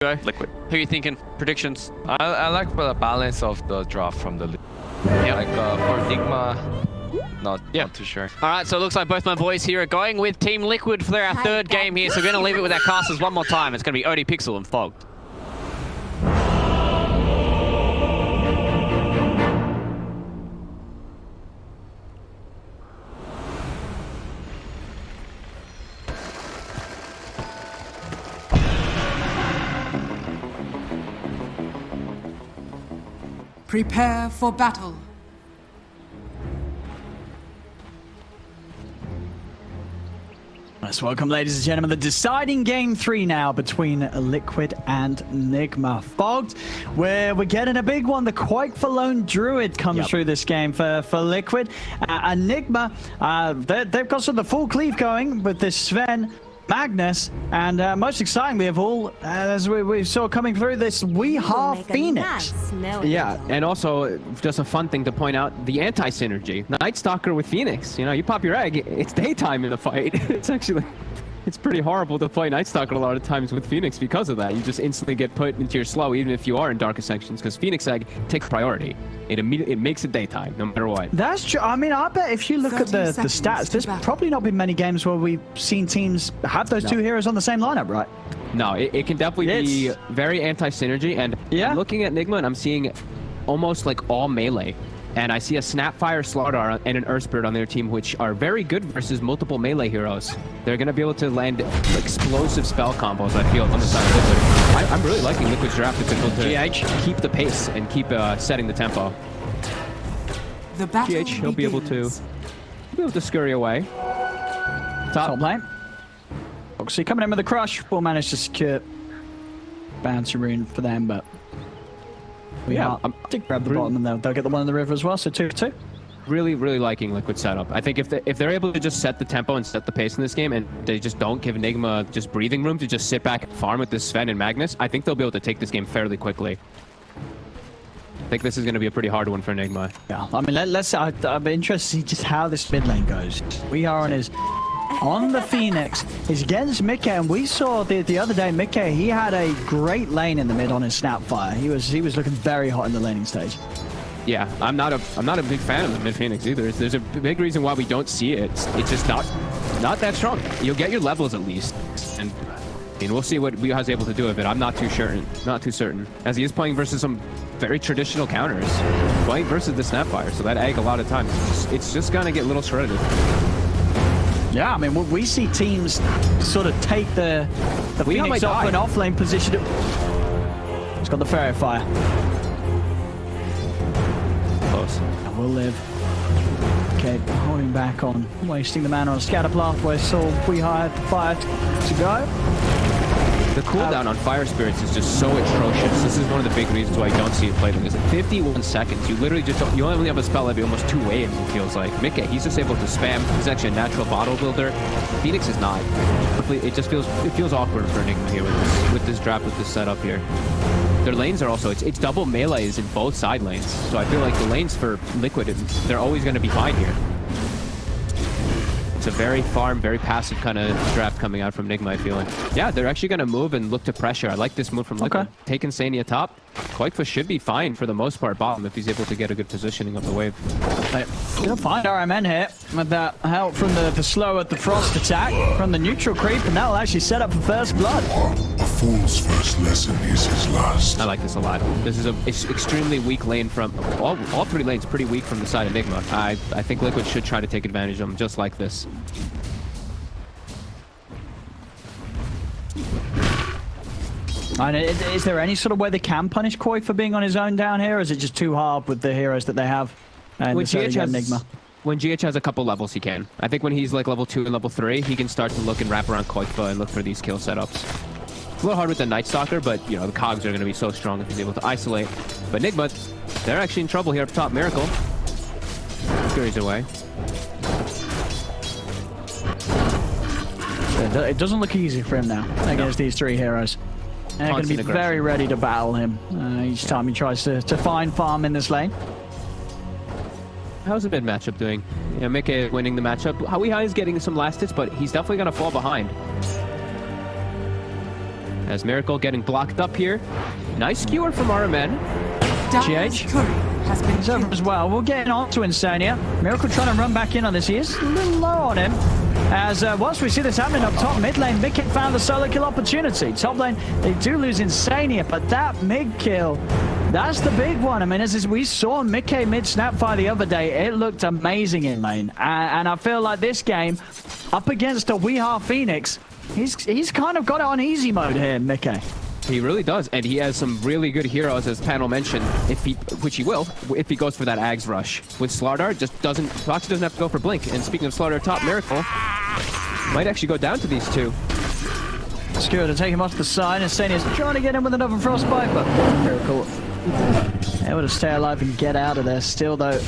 Liquid. Who are you thinking? Predictions? I like the balance of the draft from the league. Yeah. Like for Nigma, not too sure. All right, so it looks like both my boys here are going with Team Liquid for our third game here. So we're going to leave it with our casters one more time. It's going to be Odie, Pixel, and Fogged. Prepare for battle. Let's welcome, ladies and gentlemen, the deciding game 3 now between Liquid and Nigma. Fogged, we're getting a big one. The qojqva Lone Druid comes through this game for Liquid. And Nigma, they've got sort of the full cleave going with this Sven, Magnus, and most excitingly of all, as we saw coming through, this qojqva Phoenix. Yeah, and also just a fun thing to point out, the anti-synergy. Night Stalker with Phoenix. You know, you pop your egg, it's daytime in the fight. It's actually, it's pretty horrible to play Night Stalker a lot of times with Phoenix because of that. You just instantly get put into your slow even if you are in darker sections, because Phoenix egg takes priority. It makes it daytime, no matter what. That's true. I mean, I bet if you look at the stats, there's probably not been many games where we've seen teams have those two heroes on the same lineup, right? No, it can definitely be very anti-synergy. And I'm looking at Nigma and I'm seeing almost like all melee. And I see a Snapfire, Slardar, and an Earthbird on their team, which are very good versus multiple melee heroes. They're going to be able to land explosive spell combos, I feel, on the side of Liquid. I'm really liking Liquid's draft. It's able to keep the pace and keep setting the tempo. The battle GH, he'll be able to scurry away. Top lane. Obviously coming in with a crush. Will manage to secure bouncy rune for them, but I did grab the bottom, and they'll get the one in the river as well. So 2-2. Really liking Liquid setup. I think if they're able to just set the tempo and set the pace in this game, and they just don't give Nigma just breathing room to just sit back and farm with this Sven and Magnus, I think they'll be able to take this game fairly quickly. I think this is going to be a pretty hard one for Nigma. Yeah, I mean, I'd be interested to see just how this mid lane goes. We are on the Phoenix. He's against Mickey, and we saw the other day, Mickey, he had a great lane in the mid on his Snapfire. He was looking very hot in the laning stage. Yeah, I'm not a big fan of the mid Phoenix either. There's a big reason why we don't see it. It's just not that strong. You'll get your levels at least, and we'll see what Weeha's able to do with it. I'm not too certain, as he is playing versus some very traditional counters, playing versus the Snapfire. So that egg a lot of times it's just gonna get a little shredded. Yeah, I mean, we see teams sort of take the Phoenix off an off-lane position. It's got the Fairy Fire. Close. And we'll live. Okay, holding back on wasting the mana on Scatterpath, where Soul had the fire to go. The cooldown on Fire Spirits is just so atrocious. This is one of the big reasons why you don't see it played. Is 51 seconds. You literally just don't, you only have a spell every almost 2 waves, it feels like. Mickey, he's just able to spam. He's actually a natural bottle builder. Phoenix is not. It just feels awkward for Nigma here with this draft, with this setup here. Their lanes are also, it's double melees in both side lanes. So I feel like the lanes for Liquid, they're always going to be fine here. It's a very farm, very passive kind of draft coming out from Nigma, I feel like. Yeah, they're actually going to move and look to pressure. I like this move from Liquid. Okay. Taking Sania top. qojqva should be fine for the most part bottom if he's able to get a good positioning of the wave. Gonna find RMN here with that help from the slow at the frost attack from the neutral creep, and that'll actually set up for first blood. A fool's first lesson is his last. I like this a lot. This is it's extremely weak lane from all 3 lanes, pretty weak from the side of Nigma. I think Liquid should try to take advantage of them just like this. And is there any sort of way they can punish qojqva for being on his own down here, or is it just too hard with the heroes that they have? And when GH has a couple levels, he can. I think when he's like level 2 and level 3, he can start to look and wrap around qojqva and look for these kill setups. It's a little hard with the Night Stalker, but you know, the cogs are going to be so strong if he's able to isolate. But Nigma, they're actually in trouble here up top. Miracle scurries away. It doesn't look easy for him now against these 3 heroes. And they're going to be very ready to battle him each time he tries to find farm in this lane. How's the mid matchup doing? Yeah, Mickey winning the matchup. Weeha is getting some last hits, but he's definitely going to fall behind. As Miracle getting blocked up here. Nice skewer from RMN. Dire's GH. courier has been He's over killed. as well. We'll get on to Insania. Miracle trying to run back in on this. He is a little low on him. As once we see this happening up top, mid lane, Mickey found the solo kill opportunity. Top lane, they do lose Insania, but that mid kill, that's the big one. I mean, as we saw Mickey mid Snapfire the other day, it looked amazing in lane. And I feel like this game, up against a Weehaw Phoenix, he's kind of got it on easy mode here, Mickey. He really does, and he has some really good heroes, as panel mentioned, which he will, if he goes for that Ags rush. With Slardar, Foxy doesn't have to go for Blink. And speaking of Slardar top, Miracle might actually go down to these two. Skewer to take him off the side, and Insania's trying to get him with another Frostbite, but Miracle able to stay alive and get out of there. Still, though,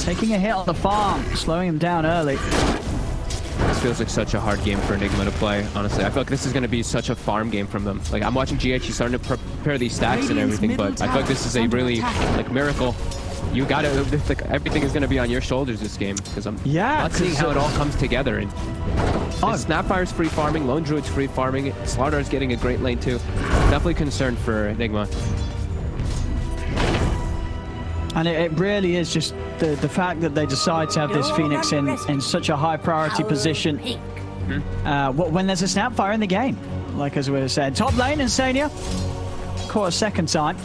taking a hit on the farm, slowing him down early. This feels like such a hard game for Nigma to play, honestly. I feel like this is going to be such a farm game from them. Like, I'm watching GH, he's starting to prepare these stacks and everything, but I feel like this is a really, like, Miracle. You gotta, like, everything is going to be on your shoulders this game, because I'm not seeing how it all comes together. And Snapfire's free farming, Lone Druid's free farming, Slardar's getting a great lane too. Definitely concerned for Nigma. And it really is just the fact that they decide to have this Phoenix in such a high priority position when there's a Snapfire in the game. Like as we were saying. Top lane, Insania. Caught a second time.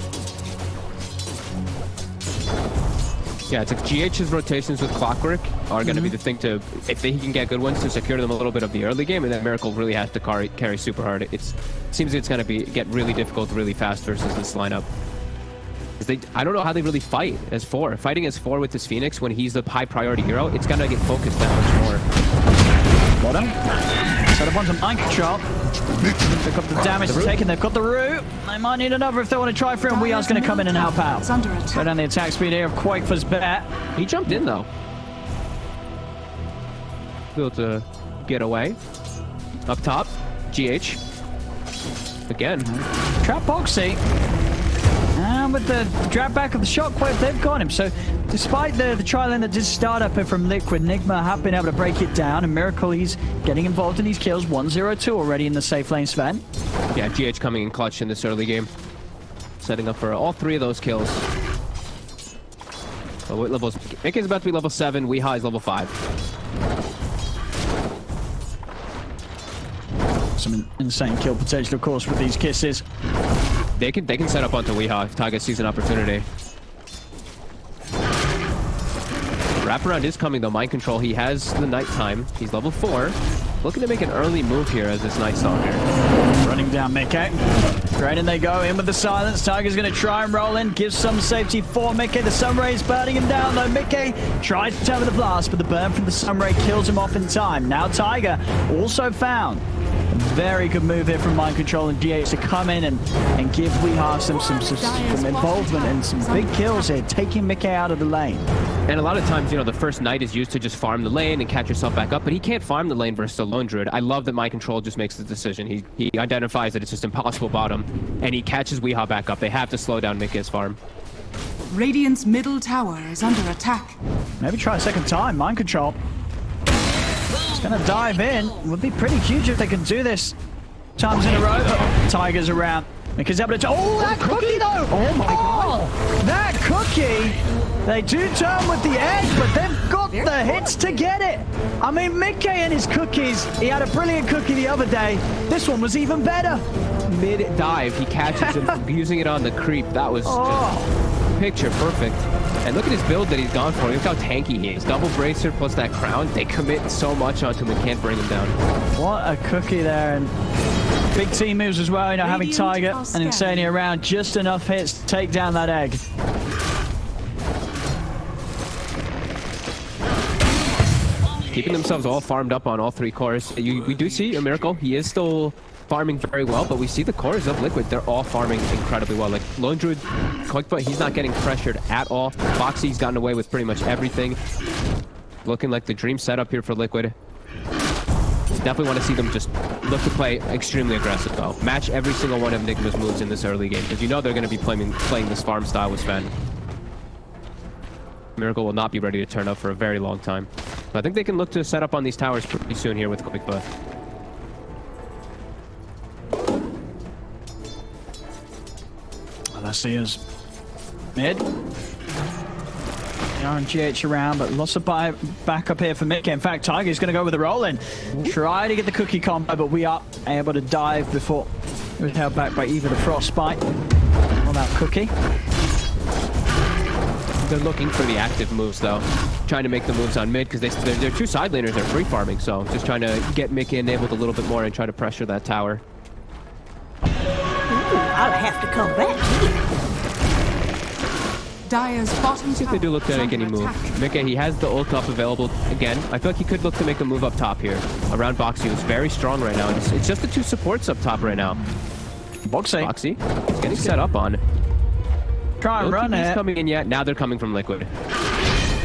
Yeah, it's like GH's rotations with Clockwork are going to be the thing to, if he can get good ones, to secure them a little bit of the early game, and then Miracle really has to carry super hard. It seems it's going to get really difficult really fast versus this lineup. I don't know how they really fight as 4. Fighting as 4 with this Phoenix when he's the high priority hero, it's gonna get focused that much more. Got him. Set up onto mind control. Pick up the damage taken. They've got the root. They might need another if they want to try for it. And Weehar's going to come in and help out. Go down the attack speed here of qojqva's bet. He jumped in though. Able to get away. Up top, GH. Again. Trap Boxy. And with the drag back of the shockwave, they've got him. So despite the trial end that did start up here from Liquid, Nigma have been able to break it down. And Miracle, he's getting involved in these kills. 1-0-2 already in the safe lane, Sven. Yeah, GH coming in clutch in this early game. Setting up for all 3 of those kills. Oh, what levels? Mickey's about to be level 7. Weehaw is level 5. Some insane kill potential, of course, with these kisses. They can set up onto Weehaw if Taiga sees an opportunity. Wraparound is coming though. Mind control. He has the nighttime. He's level 4. Looking to make an early move here as this Night Stalker. Running down Mickey. Straight in they go. In with the silence. Tiger's going to try and roll in. Gives some safety for Mickey. The Sunray is burning him down though. Mickey tries to turn with the blast, but the burn from the Sunray kills him off in time. Now Tiger also found. Very good move here from Mind Control and GH to come in and give Weehaw some involvement and some big kills here, taking Mickey out of the lane. And a lot of times, you know, the first Knight is used to just farm the lane and catch yourself back up, but he can't farm the lane versus a Lone Druid. I love that Mind Control just makes the decision. He identifies that it's just impossible bottom, and he catches Weehaw back up. They have to slow down Mickey's farm. Radiant's middle tower is under attack. Maybe try a second time. Mind Control. Gonna dive in. Would be pretty huge if they can do this times in a row. Tiger's around. Because able to. Oh, that cookie though! Oh my god! That cookie! They do turn with the edge, but they've got the hits to get it. I mean, Mickey and his cookies. He had a brilliant cookie the other day. This one was even better. Mid dive, he catches him using it on the creep. That was just picture perfect. And look at his build that he's gone for. Look how tanky he is. Double bracer plus that crown. They commit so much onto him and can't bring him down. What a cookie there. And big team moves as well. You know, having Tiger and Insania around. Just enough hits to take down that egg. Keeping themselves all farmed up on all 3 cores. We do see a Miracle. He is still farming very well, but we see the cores of Liquid. They're all farming incredibly well. Like Lone Druid, qojqva, he's not getting pressured at all. Foxy's gotten away with pretty much everything. Looking like the dream setup here for Liquid. Definitely want to see them just look to play extremely aggressive though. Match every single one of Nigma's moves in this early game, because you know they're going to be playing this farm style with Sven. Miracle will not be ready to turn up for a very long time. But I think they can look to set up on these towers pretty soon here with qojqva. Let's see us. Mid. GH around, but lots of back up here for Mick. In fact, Tiger's going to go with the roll-in. Try to get the cookie combo, but we are able to dive before it was held back by either the Frostbite or that cookie. They're looking for the active moves, though. Trying to make the moves on mid, because their two side laners are free farming, so just trying to get Mick enabled a little bit more and try to pressure that tower. Ooh, I'll have to come back here. Dire's bottom See if they do look to make any move. Mickey, he has the ult up available again. I feel like he could look to make a move up top here. Around Boxy, who's very strong right now. It's just the two supports up top right now. Boxy is getting set up on. Try and run it. Coming in yet. Now they're coming from Liquid.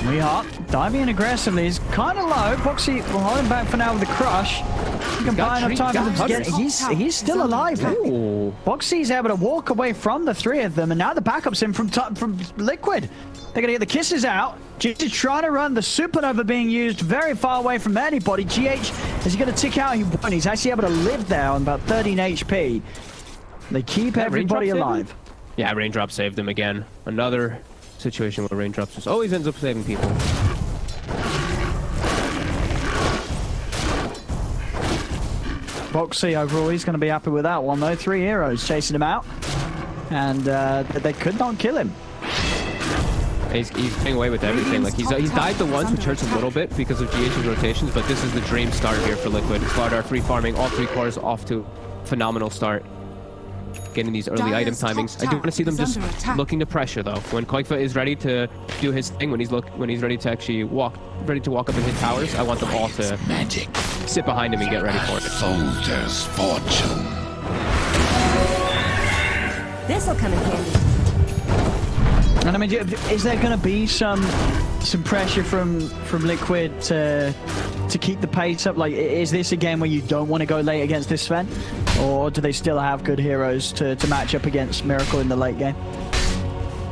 We are diving in aggressively. He's kind of low. Boxy will hold him back for now with the crush. You can buy enough time for them to get. He's still alive. Ooh. Boxy's able to walk away from the three of them, and now the backup's in from Liquid. They're going to get the kisses out. GH is trying to run. The supernova being used very far away from anybody. GH, is he going to tick out? He won't. He's actually able to live there on about 13 HP. They keep everybody alive. Yeah, Raindrop saved him again. Another situation where Raindrops just always ends up saving people. Boxy overall, he's going to be happy with that one though. 3 heroes chasing him out, and they could not kill him. He's getting away with everything. Like he's died the once, which hurts a little bit because of GH's rotations, but this is the dream start here for Liquid. Slardar free farming all 3 cores off to a phenomenal start. Getting these early item timings. I do want to see them just looking to pressure though. When qojqva is ready to do his thing, when he's ready to actually walk up and hit towers, I want them all to sit behind him and get ready for it. Soldier's fortune. This'll come in handy. And I mean, is there going to be some pressure from Liquid to keep the pace up? Like, is this a game where you don't want to go late against this Sven? Or do they still have good heroes to match up against Miracle in the late game?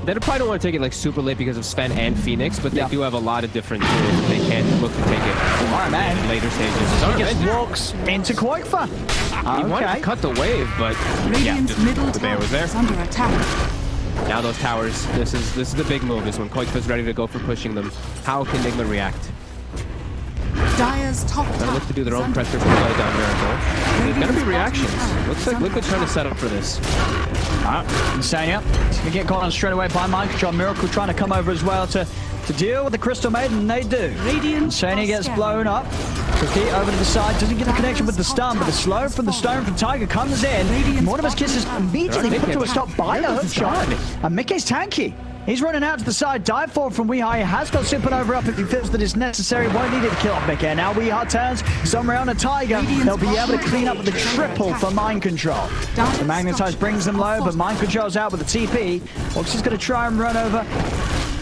They probably don't want to take it like super late because of Sven and Phoenix, but they do have a lot of different tools that they can look to take it Alright, in later stages. He just walks into qojqva. He wanted to cut the wave, but yeah, the bear was there. Under attack. Now those towers, this is the big move. This when qojqva's ready to go for pushing them. How can Nigma react? Dire's top They look to do their own pressure for play down Miracle. There's gonna be reactions. Looks like Liquid's trying to set up for this. Insania. He's gonna get caught on straight away by Mind Control. Miracle trying to come over as well to deal with the Crystal Maiden, and they do. Insania gets blown up. Cookie over to the side, doesn't get the connection with the stun, but the slow from the stone from Tiger comes in. Mortimer's kisses immediately put to a stop by a hook shot. And Mickey's tanky. He's running out to the side. Dive forward from Weehai. Has got Supernova up if he feels that it's necessary. Won't need it to kill off Mickey. Now Weehai turns some round a Tiger. They'll be able to clean up with the triple for Mind Control. The Magnetize brings them low, but Mind Control's out with the TP. Boxy's going to try and run over.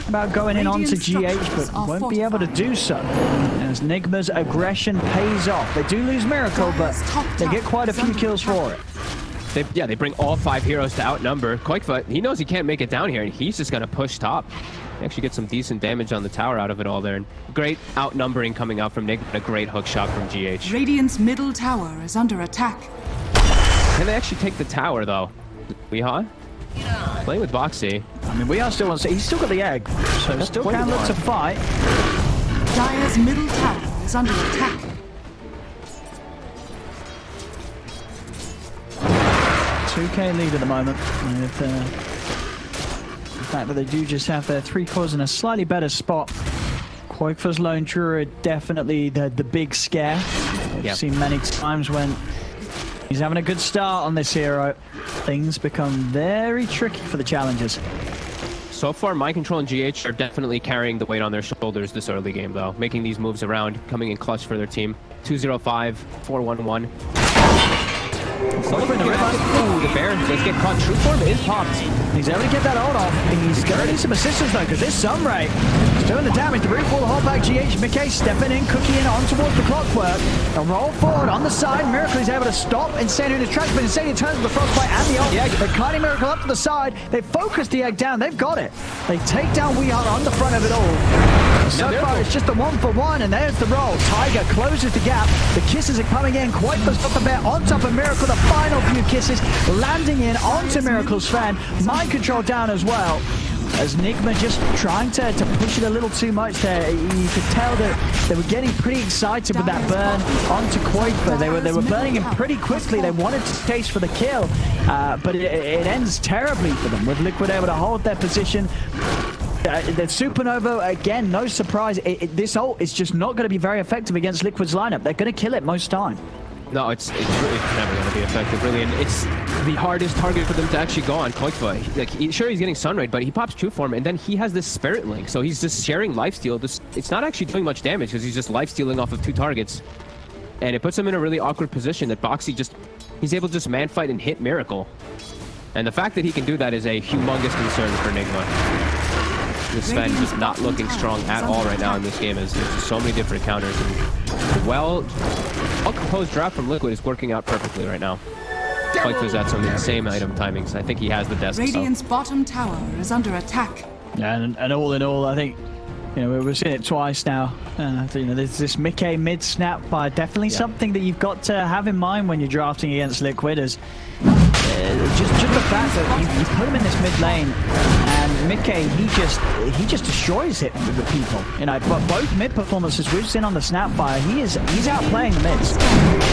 About going in onto GH, but won't be able to do so. As Nigma's aggression pays off. They do lose Miracle, but they get quite a few kills for it. They bring all 5 heroes to outnumber. qojqva, he knows he can't make it down here, and he's just going to push top. He actually gets some decent damage on the tower out of it all there. And great outnumbering coming out from Nigma, a great hook shot from GH. Radiant's middle tower is under attack. Can they actually take the tower, though? Weehai? Playing with Boxy. I mean, we are still on. He's still got the egg, so still can look to fight. Dire's middle tower is under attack. $2K lead at the moment. With the fact that they do just have their 3 cores in a slightly better spot. qojqva's Lone Druid definitely the big scare. We've seen many times when he's having a good start on this hero, things become very tricky for the challengers. So far, Mind Control and GH are definitely carrying the weight on their shoulders this early game, though. Making these moves around, coming in clutch for their team. 2-0-5, 4-1-1. Sullivan, the bear does get caught. True form is popped. He's able to get that ult off. He's going to need some assistance, though, because this Sunray is doing the damage. The roof will hold back GH. McKay stepping in, Cookie in on towards the clockwork. They'll roll forward on the side. Miracle is able to stop Insania in his tracks, but Insania turns with the frostbite and the ult. They're kiting Miracle up to the side. They focus the egg down. They've got it. They take down Weehai on the front of it all. So far, it's just a 1-for-1, and there's the roll. Tiger closes the gap. The kisses are coming in. qojqva's got the bear on top of Miracle. The final few kisses landing in onto Miracle Sven. Mind control down as well. As Nigma just trying to push it a little too much there. You could tell that they were getting pretty excited with that burn onto qojqva. They were burning him pretty quickly. They wanted to chase for the kill, but it ends terribly for them, with Liquid able to hold their position. The Supernova, again, no surprise. This ult is just not going to be very effective against Liquid's lineup. They're going to kill it most time. No, it's really never going to be effective, really, and it's the hardest target for them to actually go on. qojqva, like, sure, he's getting Sunraid, but he pops True Form, and then he has this Spirit Link, so he's just sharing lifesteal. It's not actually doing much damage because he's just lifestealing off of 2 targets, and it puts him in a really awkward position that Boxy he's able to just man fight and hit Miracle, and the fact that he can do that is a humongous concern for Nigma. Sven just not looking strong at all right now in this game. There's just so many different counters. And well-composed draft from Liquid is working out perfectly right now. qojqva's at some insane item timings. I think he has the desk. Radiant's bottom tower is under attack. Yeah, and all in all, I think, you know, we've seen it twice now. You know, there's this Mickey mid snap by definitely something that you've got to have in mind when you're drafting against Liquid. As just the fact that you put him in this mid lane, and Mickey, he just destroys it with the people. You know, but both mid performances we've seen on the Snapfire, he's outplaying the mids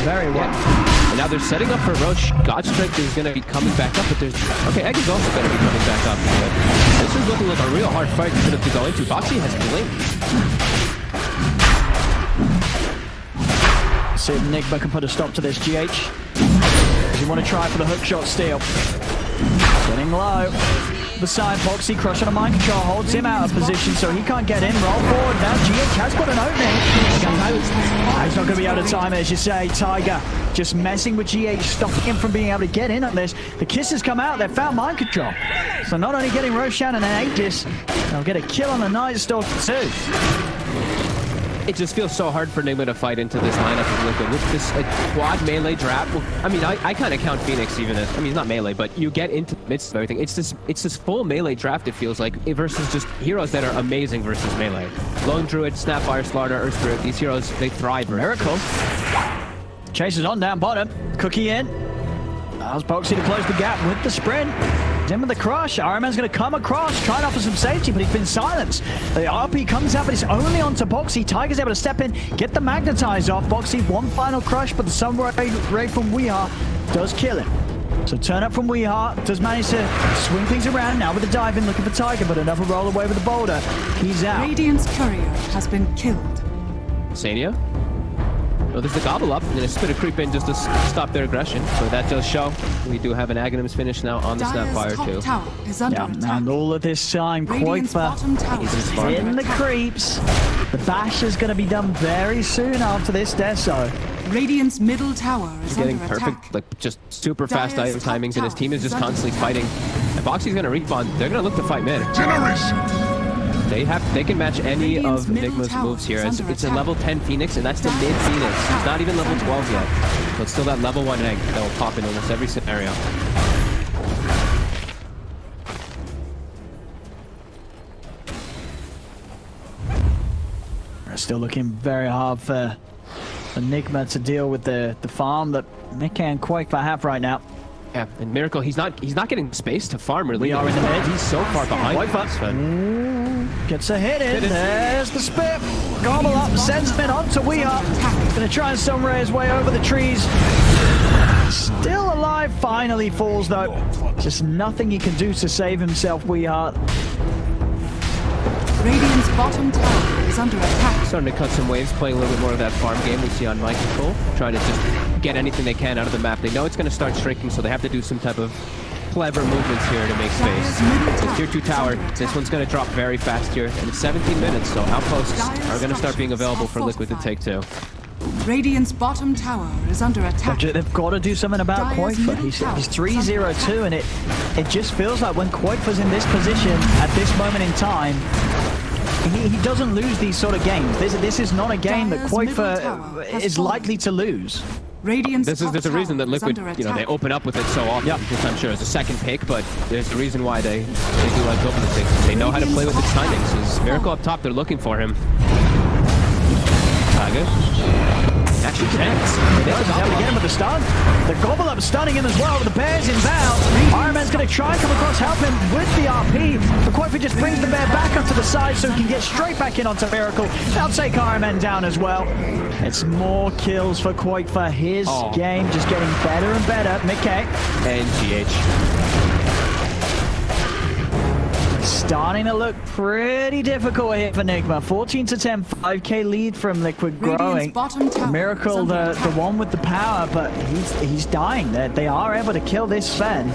very well. And now they're setting up for Roche. God Strength is going to be coming back up, but there's Egg is also going to be coming back up. But this is looking like a real hard fight for them to go into. Boxy has Blink. See if Nigma can put a stop to this. GH, you want to try for the hook shot steal. Getting low. Beside Boxy, crush on a mind control, holds him out of position so he can't get in. Roll forward. Now GH has got an opening. He's not going to be able to time it, as you say. Tiger just messing with GH, stopping him from being able to get in on this. The kisses come out. They've found mind control. So not only getting Roshan and an Aegis, they'll get a kill on the Night Stalker too. It just feels so hard for Nigma to fight into this lineup of Liquid with this quad melee draft. Well, I mean, I kind of count Phoenix even as, I mean, he's not melee, but you get into the midst of everything. It's this full melee draft, it feels like, versus just heroes that are amazing versus melee. Lone Druid, Snapfire, Slaughter, Earth Spirit, these heroes, they thrive. Miracle. Chases on down bottom. Cookie in. Allows Boxy to close the gap with the sprint. In with the crush. Iron Man's going to come across, try and offer some safety, but he's been silenced. The RP comes out, but it's only onto Boxy. Tiger's able to step in, get the magnetize off. Boxy, one final crush, but the Sunray from Weeheart does kill him. So turn up from Weeheart, does manage to swing things around. Now with the dive in, looking for Tiger, but another roll away with the boulder. He's out. Radiant's courier has been killed. Sania? Oh, there's the gobble up, and then it's going to creep in just to stop their aggression. So that does show. We do have an Aghanims finish now on the Snapfire too. Tower is under attack. And all of this time, qojqva is in the creeps. The bash is going to be done very soon after this Deso. Radiant's middle tower is getting under perfect, attack. like just super fast Dire's item top timings, and his team is just tower is constantly under fighting. And Boxy's going to respawn. They're going to look to fight mid. Generation. They can match any Radiant's of middle Nigma's tower moves here. is It's under a attack. level 10 Phoenix, and that's the mid Phoenix. It's not even level 12 yet. So it's still that level 1 egg that will pop in almost every scenario. We're still looking very hard for Nigma to deal with the farm that Mickey and qojqva have right now. Yeah, and Miracle, he's not getting space to farm really. We are in the mid. He's so far behind. Gets a hit in. There's the spit. Gobble up, sends him onto Weeheart. Gonna try and sunray his way over the trees. Still alive. Finally falls though. Just nothing he can do to save himself, Weeheart. Radiant's bottom tower is under attack. Starting to cut some waves, playing a little bit more of that farm game we see on My Control. Trying to just get anything they can out of the map. They know it's going to start shrinking, so they have to do some type of clever movements here to make space. The tier 2 tower, this one's going to drop very fast here, and it's 17 minutes, so outposts are going to start being available for Liquid to take too. Radiant's bottom tower is under attack. They've got to do something about qojqva. He's 3-0-2, and it just feels like when qojqva's in this position at this moment in time, he doesn't lose these sort of games. This is not a game that qojqva is likely to lose. Radiant's There's top a reason that tower is Liquid, under you know, they attack. open up with it so often. Just I'm sure as a second pick, but there's a reason why they do like open the thing. They know how to play with its timings. There's Miracle up top, they're looking for him. Good. Actually connects. They just have to get him with the stun. The gobble up stunning him as well. The bear's inbound. Iron Man's going to try and come across, help him with the RP. But qojqva just brings the bear back onto the side so he can get straight back in onto Miracle. They'll take Iron Man down as well. It's more kills for qojqva. His game just getting better and better. Mickey. And GH. Starting to look pretty difficult here for Nigma. 14-10, 5k lead from Liquid growing. Radiant's bottom tower Miracle, is under the attack. one with the power, but he's dying. They are able to kill this Sven.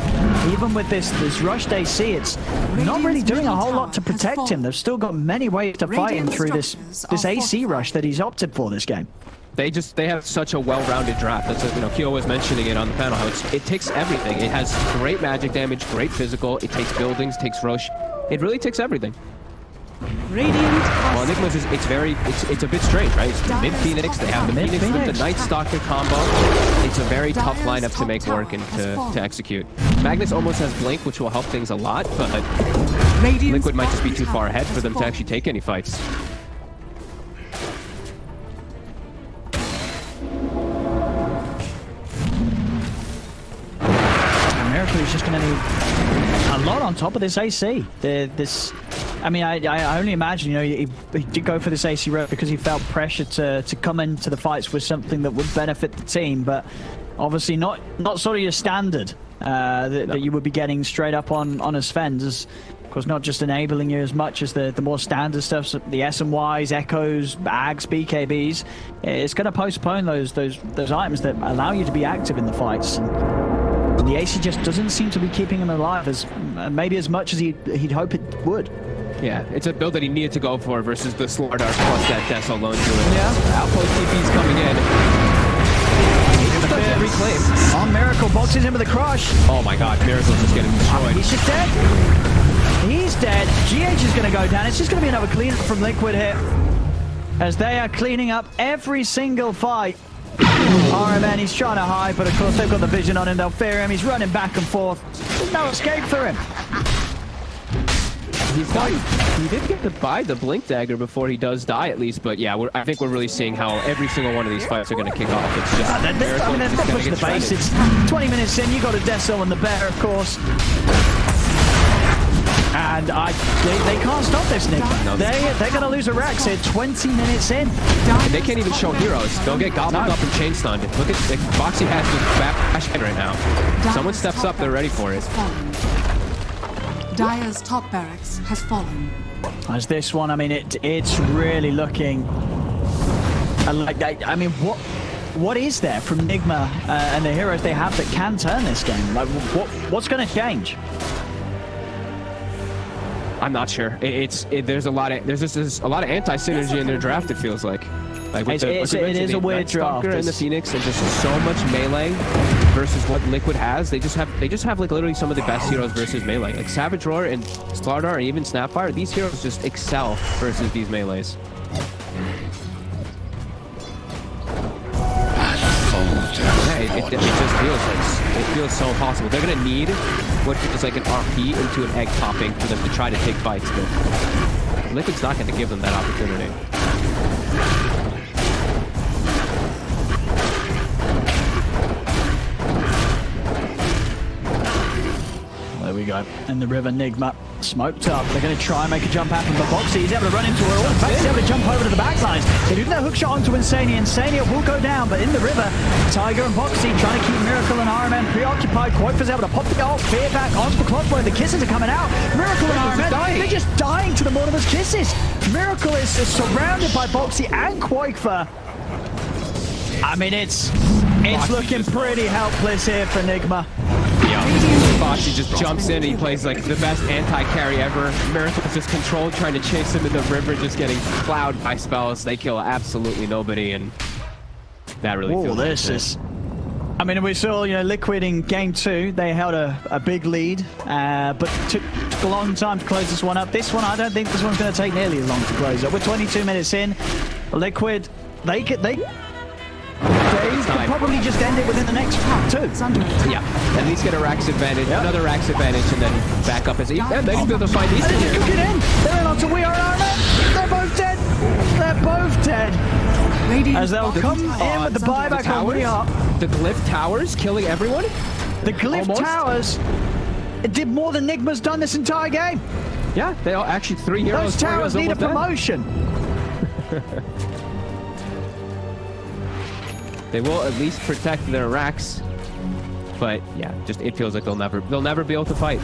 Even with this rushed AC, it's not really doing a whole lot to protect him. They've still got many ways to fight him through this AC rush that he's opted for this game. They have such a well-rounded draft. That's you know, Kyo was mentioning it on the panel how it takes everything. It has great magic damage, great physical. It takes buildings, takes rush. It really takes everything. Radiant Well, Nigma's it's a bit strange, right? It's mid Phoenix. They have the Phoenix with the Night Stalker combo. It's a very tough lineup to make work and to execute. Magnus almost has Blink, which will help things a lot, but Liquid might just be too far ahead for them to actually take any fights. Miracle is just going to need a lot on top of this AC. I mean, I only imagine, you know, he did go for this AC route because he felt pressure to come into the fights with something that would benefit the team, but obviously not sort of your standard that you would be getting straight up on a Sven. Of course, not just enabling you as much as the more standard stuff, so the SMYs, Echoes, Ags, BKBs. It's going to postpone those items that allow you to be active in the fights. And the AC just doesn't seem to be keeping him alive maybe as much as he'd hope it would. Yeah, it's a build that he needed to go for versus the Slardar plus that ESL Lone Druid. Yeah. Outpost TP's coming in. Reclaim. On Miracle, boxes him with a crush. Oh my god, Miracle's just getting destroyed. He's just dead. He's dead. GH is going to go down. It's just going to be another cleanup from Liquid here, as they are cleaning up every single fight. RMN, he's trying to hide, but of course they've got the vision on him. They'll fear him. He's running back and forth. There's no escape for him. He did get to buy the Blink Dagger before he does die, at least. But yeah, I think we're really seeing how every single one of these fights are going to kick off. It's just they're pushing the base. It's 20 minutes in. You got a Deso and the bear, of course. And they can't stop this, Nick. No. They're going to lose a Rex here 20 minutes in. And they can't even show heroes. They'll get gobbled up and chain stunned. Look at Foxy has his bash head right now. Someone steps up, they're ready for it. Dire's top barracks has fallen. As this one, I mean, it's really looking like I mean, what is there from Nigma and the heroes they have that can turn this game? Like, what's going to change? I'm not sure. There's a lot of anti-synergy in their draft. It feels like with it is a weird draft. And the Phoenix, and just so much melee versus what Liquid has. They just have like literally some of the best heroes versus melee. Like Savage Roar and Slardar and even Snapfire. These heroes just excel versus these melees. Yeah, it just feels so impossible. They're gonna need what is like an RP into an egg popping for them to try to take fights, but Liquid's not gonna give them that opportunity. There we go. And the river, Nigma smoked up. They're going to try and make a jump happen, but Boxy, he's able to run into her. In fact, he's able to jump over to the backlines. They do that hook shot onto Insania. Insania will go down, but in the river, Tiger and Boxy trying to keep Miracle and Iron Man preoccupied. qojqva's able to pop the ult, fear back onto the clockwork. The kisses are coming out. Miracle and Iron Man, they're just dying to the Mortimer's kisses. Miracle is surrounded by Boxy and qojqva. I mean, it's looking pretty helpless here for Nigma. Foxy just jumps in and he plays like the best anti-carry ever. Miracle's just controlled, trying to chase him in the river, just getting plowed by spells. They kill absolutely nobody, and that really feels like this is... I mean, we saw, you know, Liquid in game 2. They held a big lead, but took a long time to close this one up. This one, I don't think this one's going to take nearly as long to close up. We're 22 minutes in. Liquid, they you it's could time. probably just end it within the next two. It's under attack. Yeah, at least get a Rax advantage, another Rax advantage, and then back up as yeah, they can be able to find these And two they just here. cook it in. They're in onto We Are Iron Man. They're both dead. They're both dead. Radiant As they'll come in with the buyback on Towers, We Are. the Glyph Towers killing everyone. The Glyph Almost. Towers did more than Nigma's done this entire game. Yeah, they all actually 3 heroes. Those 4 towers heroes need a almost dead. promotion. They will at least protect their racks, but yeah, just it feels like they'll never be able to fight.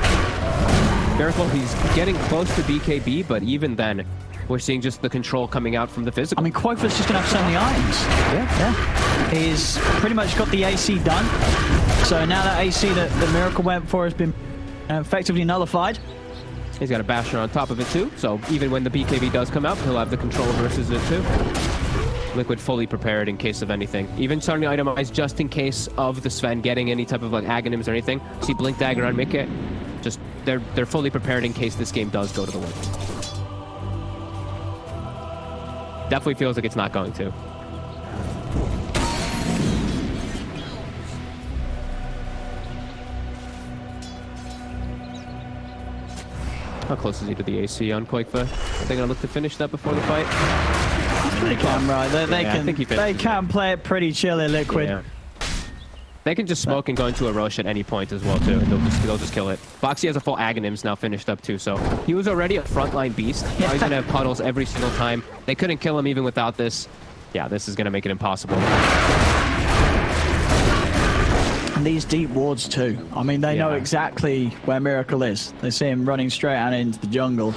Miracle, he's getting close to BKB, but even then, we're seeing just the control coming out from the physical. I mean, qojqva's just going to have so many irons. Yeah. He's pretty much got the AC done. So now that AC that the Miracle went for has been effectively nullified. He's got a Bastion on top of it too, so even when the BKB does come out, he'll have the control versus it too. Liquid fully prepared in case of anything. Even starting to itemize just in case of the Sven getting any type of like Aghanims or anything. See Blink Dagger on Mikke. Just they're fully prepared in case this game does go to the win. Definitely feels like it's not going to. How close is he to the AC on qojqva? Are they gonna look to finish that before the fight? They can, right? They Yeah, I think he they finishes can play it pretty chilly, Liquid. Yeah. They can just smoke and go into a Roche at any point as well too, and they'll just kill it. Foxy has a full Aghanims now finished up too, so he was already a frontline beast. Now he's gonna have puddles every single time. They couldn't kill him even without this. Yeah, this is gonna make it impossible. And these deep wards too. I mean, they know Yeah. exactly where Miracle is. They see him running straight out into the jungle.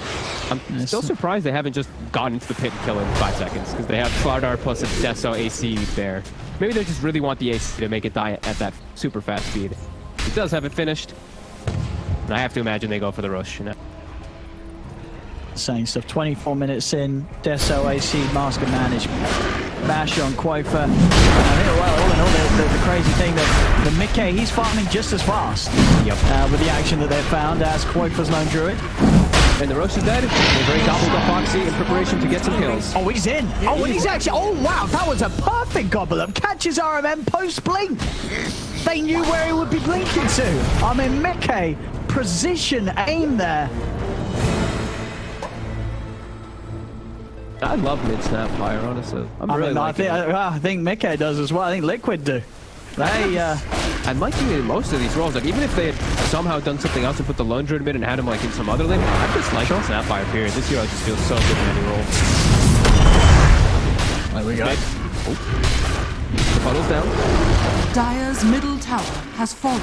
I'm still surprised they haven't just gotten into the pit and killed him in 5 seconds, because they have Slardar plus a Deso AC there. Maybe they just really want the AC to make it die at that super fast speed. He does have it finished. And I have to imagine they go for the rush. Saying stuff. 24 minutes in. Deso, AC, Mask of Manage. Bash on qojqva. And I think, well, all in all, the crazy thing that the Mikke, he's farming just as fast. Yep. With the action that they've found as qojqva's Lone Druid. And the Roche is dead. They've already gobbled up Foxy in preparation to get some kills. Oh, he's in. Oh, and he's actually... Oh, wow. That was a perfect gobble up. Catches RMM post-blink. They knew where he would be blinking to. I mean, Mikke, precision aim there. I love mid-snap fire, honestly. I think Mikke does as well. I think Liquid do. They, I'm liking it in most of these roles. Like, even if they had somehow done something else and put the Lone Druid mid and had him like in some other lane, I just like the Snapfire period. This hero just feels so good in any role. there we go. The puddle's down. Dire's middle tower has fallen.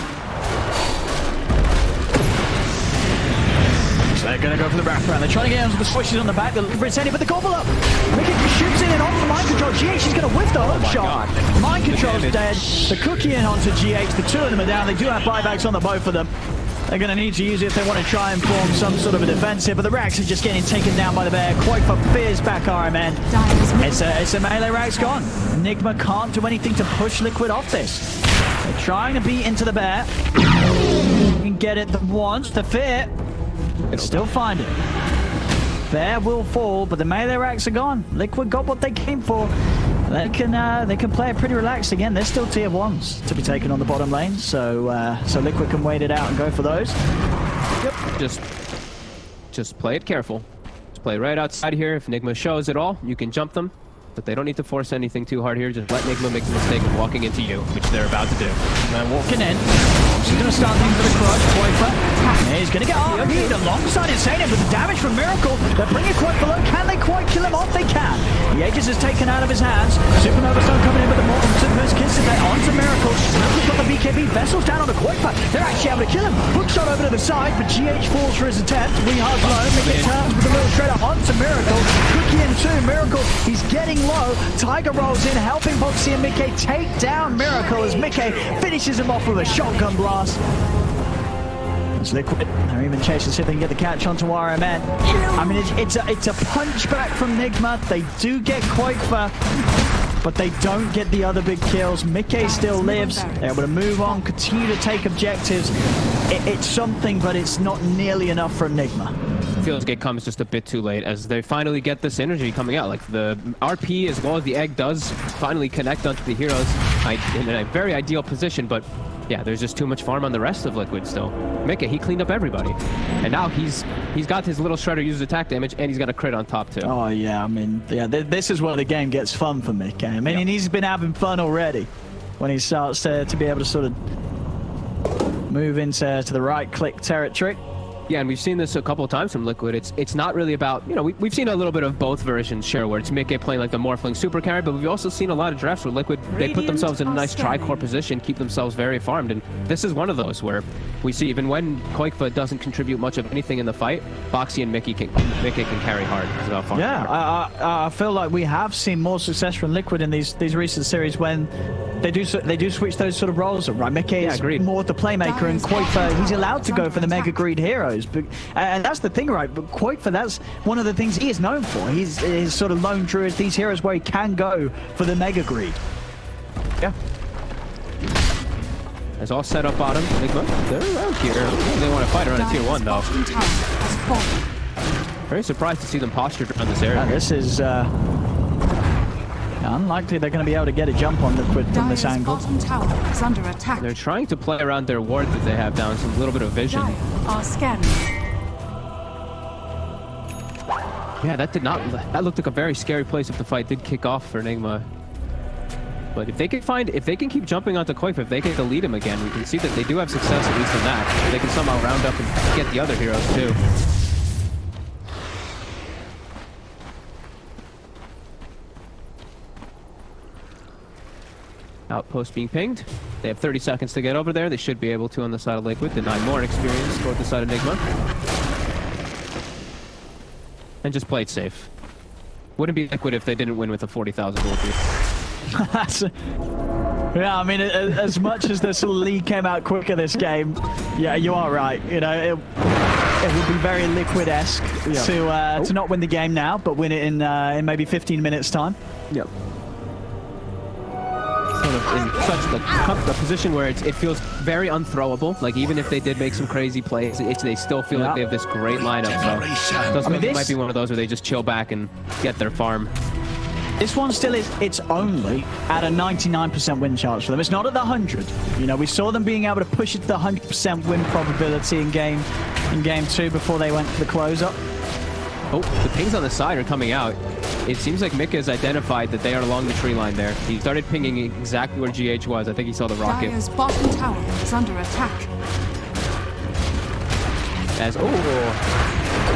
So they're going to go for the wraparound. They're trying to get onto the squishes on the back. They're looking for Insanity, but the gobble up. Mikke shoots in and onto the mind control. GH is going to whiff the hook shot. God. Mind control's dead. The cookie in onto GH. The two of them are down. They do have buybacks on the both of them. They're going to need to use it if they want to try and form some sort of a defensive, but the Rax are just getting taken down by the bear. qojqva fears back RMN. It's a melee Rax gone. Nigma can't do anything to push Liquid off this. They're trying to beat into the bear. And get it the once, the fear. Still find it. Bear will fall, but the melee racks are gone. Liquid got what they came for. They can play it pretty relaxed again. They're still tier 1s to be taken on the bottom lane, so Liquid can wait it out and go for those. Yep. Just play it careful. Just play right outside here. If Nigma shows at all, you can jump them. But they don't need to force anything too hard here. Just let Nigma make the mistake of walking into you, which they're about to do. They're walking in. She's going to start looking for the crush. qojqva. He's going to get RP'd alongside Insane with the damage from Miracle. They're bringing qojqva low. Can they quite kill him off? They can. The Aegis is taken out of his hands. Supernova Stone coming in with the first kiss today onto Miracle. Miracle's got the BKB. Vessel's down on the qojqva. They're actually able to kill him. Hook shot over to the side, but GH falls for his attempt. We hard low. Mikke turns with a little straight up onto Miracle. Cookie in two. Miracle. He's getting low. Tiger rolls in, helping Foxy and Mikke take down Miracle as Mikke finishes him off with a shotgun blast. It's Liquid. They're even chasing to see if they can get the catch onto RMN. I mean, it's a punch back from Nigma. They do get qojqva, but they don't get the other big kills. Mikke still lives. They're able to move on, continue to take objectives. It's something, but it's not nearly enough from Nigma. Feels like it comes just a bit too late as they finally get the synergy coming out. Like the RP as well as the egg does finally connect onto the heroes. in a very ideal position, but yeah, there's just too much farm on the rest of Liquid still. Mika, he cleaned up everybody. And now he's got his little Shredder uses attack damage, and he's got a crit on top too. Oh yeah, I mean, yeah, this is where the game gets fun for Mika. I mean, he's been having fun already when he starts to be able to sort of move into the right-click territory. Yeah, and we've seen this a couple of times from Liquid. It's not really about, you know, we've seen a little bit of both versions, sure, where it's Mickey playing like the Morphling super carry, but we've also seen a lot of drafts where Liquid, they put themselves in a nice tri-core position, keep themselves very farmed, and this is one of those where we see even when qojqva doesn't contribute much of anything in the fight, Boxy and Mickey can carry hard because of how farmed they are. I feel like we have seen more success from Liquid in these recent series when they do switch those sort of roles up, right? Mickey is more the playmaker, and qojqva, he's allowed to go for the Mega Greed heroes. But, and that's the thing, right? But qojqva, that's one of the things he is known for. He's his sort of Lone Druid, these heroes where he can go for the Mega Greed. Yeah. It's all set up bottom. Nigma, they're around here. They want to fight around a tier 1 though. Very surprised to see them postured around this area. This is unlikely they're going to be able to get a jump on Liquid from this angle. Bottom tower is under attack. They're trying to play around their ward that they have down, some little bit of vision. Are scanning. Yeah, that looked like a very scary place if the fight did kick off for Nigma. But if they can keep jumping onto qojqva, if they can delete him again, we can see that they do have success at least in that. They can somehow round up and get the other heroes too. Outpost being pinged. They have 30 seconds to get over there. They should be able to on the side of Liquid. Deny more experience toward the side of Nigma. And just play it safe. Wouldn't be Liquid if they didn't win with a 40,000 gold lead. Yeah, I mean, as much as the sort of lead came out quicker this game, yeah, you are right. You know, it would be very Liquid-esque to not win the game now, but win it in maybe 15 minutes time. Yep. Sort of in such a position where it feels very unthrowable. Like even if they did make some crazy plays, they still feel like they have this great lineup. So it might be one of those where they just chill back and get their farm. This one still is, it's only at a 99% win chance for them. It's not at the 100. You know, we saw them being able to push it to the 100% win probability in game 2 before they went for the close-up. Oh, the pings on the side are coming out. It seems like Mika has identified that they are along the tree line there. He started pinging exactly where GH was. I think he saw the rocket. Dire's bottom tower is under attack.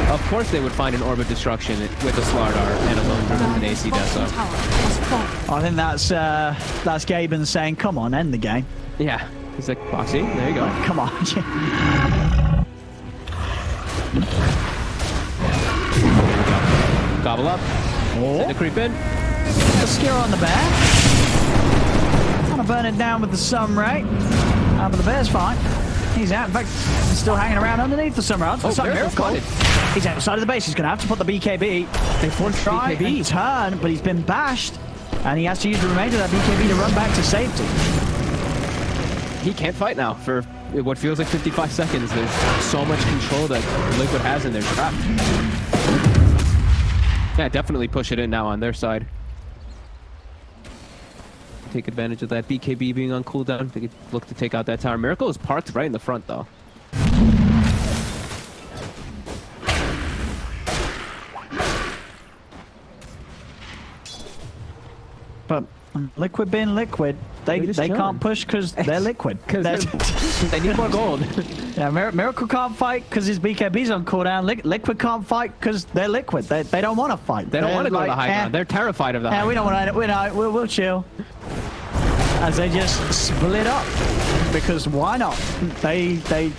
Of course they would find an Orb of Destruction with a Slardar and a Lone Druid with an AC Death Up. I think that's Gaben saying, come on, end the game. Yeah, he's like, Boxy, there you go. Come on. Gobble up. Send a creep in. The skill on the bear. Trying to burn it down with the Sunray. But the bear's fine. He's out. In fact, he's still hanging around underneath the Sunray. Miracle. He's outside of the base. He's going to have to put the BKB. They forced BKB. He's turned, but he's been bashed. And he has to use the remainder of that BKB to run back to safety. He can't fight now for what feels like 55 seconds. There's so much control that Liquid has in their trap. Yeah, definitely push it in now on their side. Take advantage of that BKB being on cooldown. They could look to take out that tower. Miracle is parked right in the front, though. But Liquid being Liquid, they can't push because they're Liquid. They need more gold. Yeah, Miracle can't fight because his BKB's on cooldown. Liquid can't fight because they're Liquid. They don't want to fight. They don't want to go to the high ground. They're terrified of the high ground. We don't want to. We'll chill. As they just split up. Because why not? The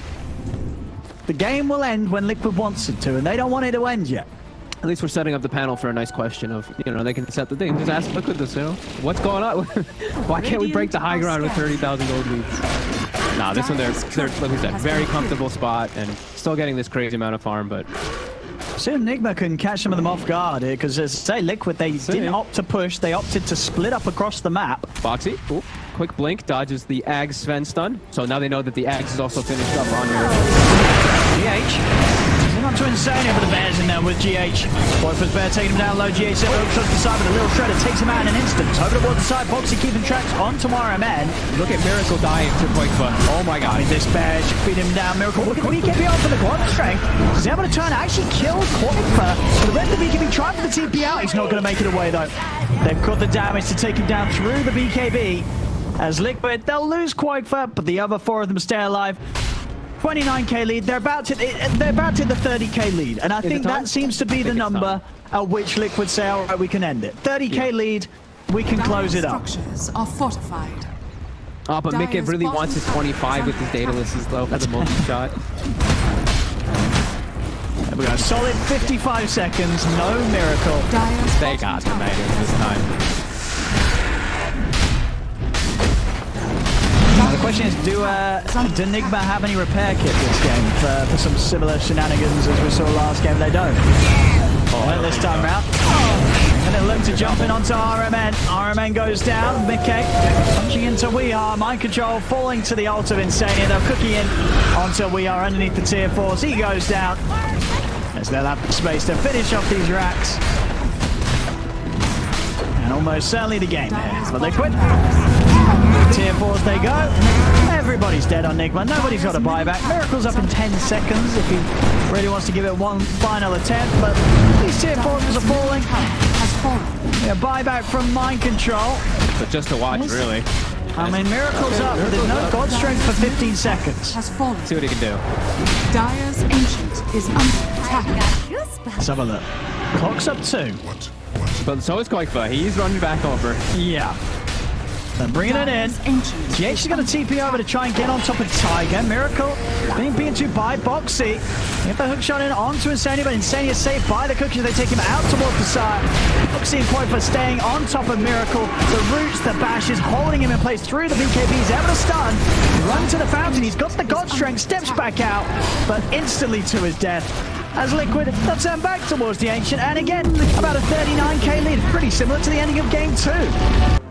game will end when Liquid wants it to, and they don't want it to end yet. At least we're setting up the panel for a nice question of, you know, they can set the thing. Just ask Liquid this, you know, what's going on? Why can't we break the high ground with 30,000 gold leads? Nah, this one, they're like we said, very comfortable spot and still getting this crazy amount of farm, but... See if Nigma can catch some of them off guard here, because as I say, Liquid, they didn't opt to push, they opted to split up across the map. Boxy, ooh, quick blink, dodges the Ag Sven stun, so now they know that the Ags is also finished up on your... GH. He's not trying to Insania for the Bears in there with GH. qojqva's Bear taking him down low. GH set over to the side, but a little shredder takes him out in an instant. Over towards the side, Boxy keeping tracks onto RMN. Look at Miracle dying to qojqva. Oh my god. This Bear should feed him down. Miracle, look at the BKB on for the quad strength. He's able to turn, actually kill qojqva. For the rest of the BKB, trying for the TP out. He's not going to make it away though. They've got the damage to take him down through the BKB. As Liquid, they'll lose qojqva, but the other 4 of them stay alive. 29k lead. They're about to the 30k lead, and I think that seems to be the number at which Liquid say, all right, we can end it. 30k lead, we can close it up. Structures are fortified. Oh, but Mick really wants his 25 with his datalys's though for the multi-shot. We got a solid 55 seconds, no Miracle. They got the Megas this time. Now the question is, do Nigma have any repair kit this game for some similar shenanigans as we saw last game? They don't. Well, this time round. And it'll look to jump in onto RMN. RMN goes down. Mickey punching into We Are. Mind control falling to the ult of Insania. They'll cookie in onto We Are underneath the tier 4s. He goes down. As they'll have the space to finish off these racks. And almost certainly the game here for Liquid. Tier 4s they go. Everybody's dead on Nigma. Nobody's got a buyback. Miracle's up in 10 seconds if he really wants to give it one final attempt. But these tier 4s are falling. Yeah, buyback from Mind Control. But just to watch, really. I mean, Miracle's up, but there's no God Strength for 15 seconds. Has fallen. See what he can do. Dire's Ancient is under attack. Let's have a look. Clock's up 2. But so is qojqva. He's running back over. Yeah. They're bringing it in. GH is going to TP over to try and get on top of Tiger. Miracle being beaten to by Boxy. Get the hook shot in onto Insania, but Insania is saved by the cookies. They take him out towards the side. Boxy and qojqva staying on top of Miracle. The roots, the bashes, holding him in place through the BKB. He's able to stun. Run to the fountain. He's got the God Strength. Steps back out, but instantly to his death. As Liquid, they'll turn back towards the Ancient. And again, about a 39k lead. Pretty similar to the ending of game 2.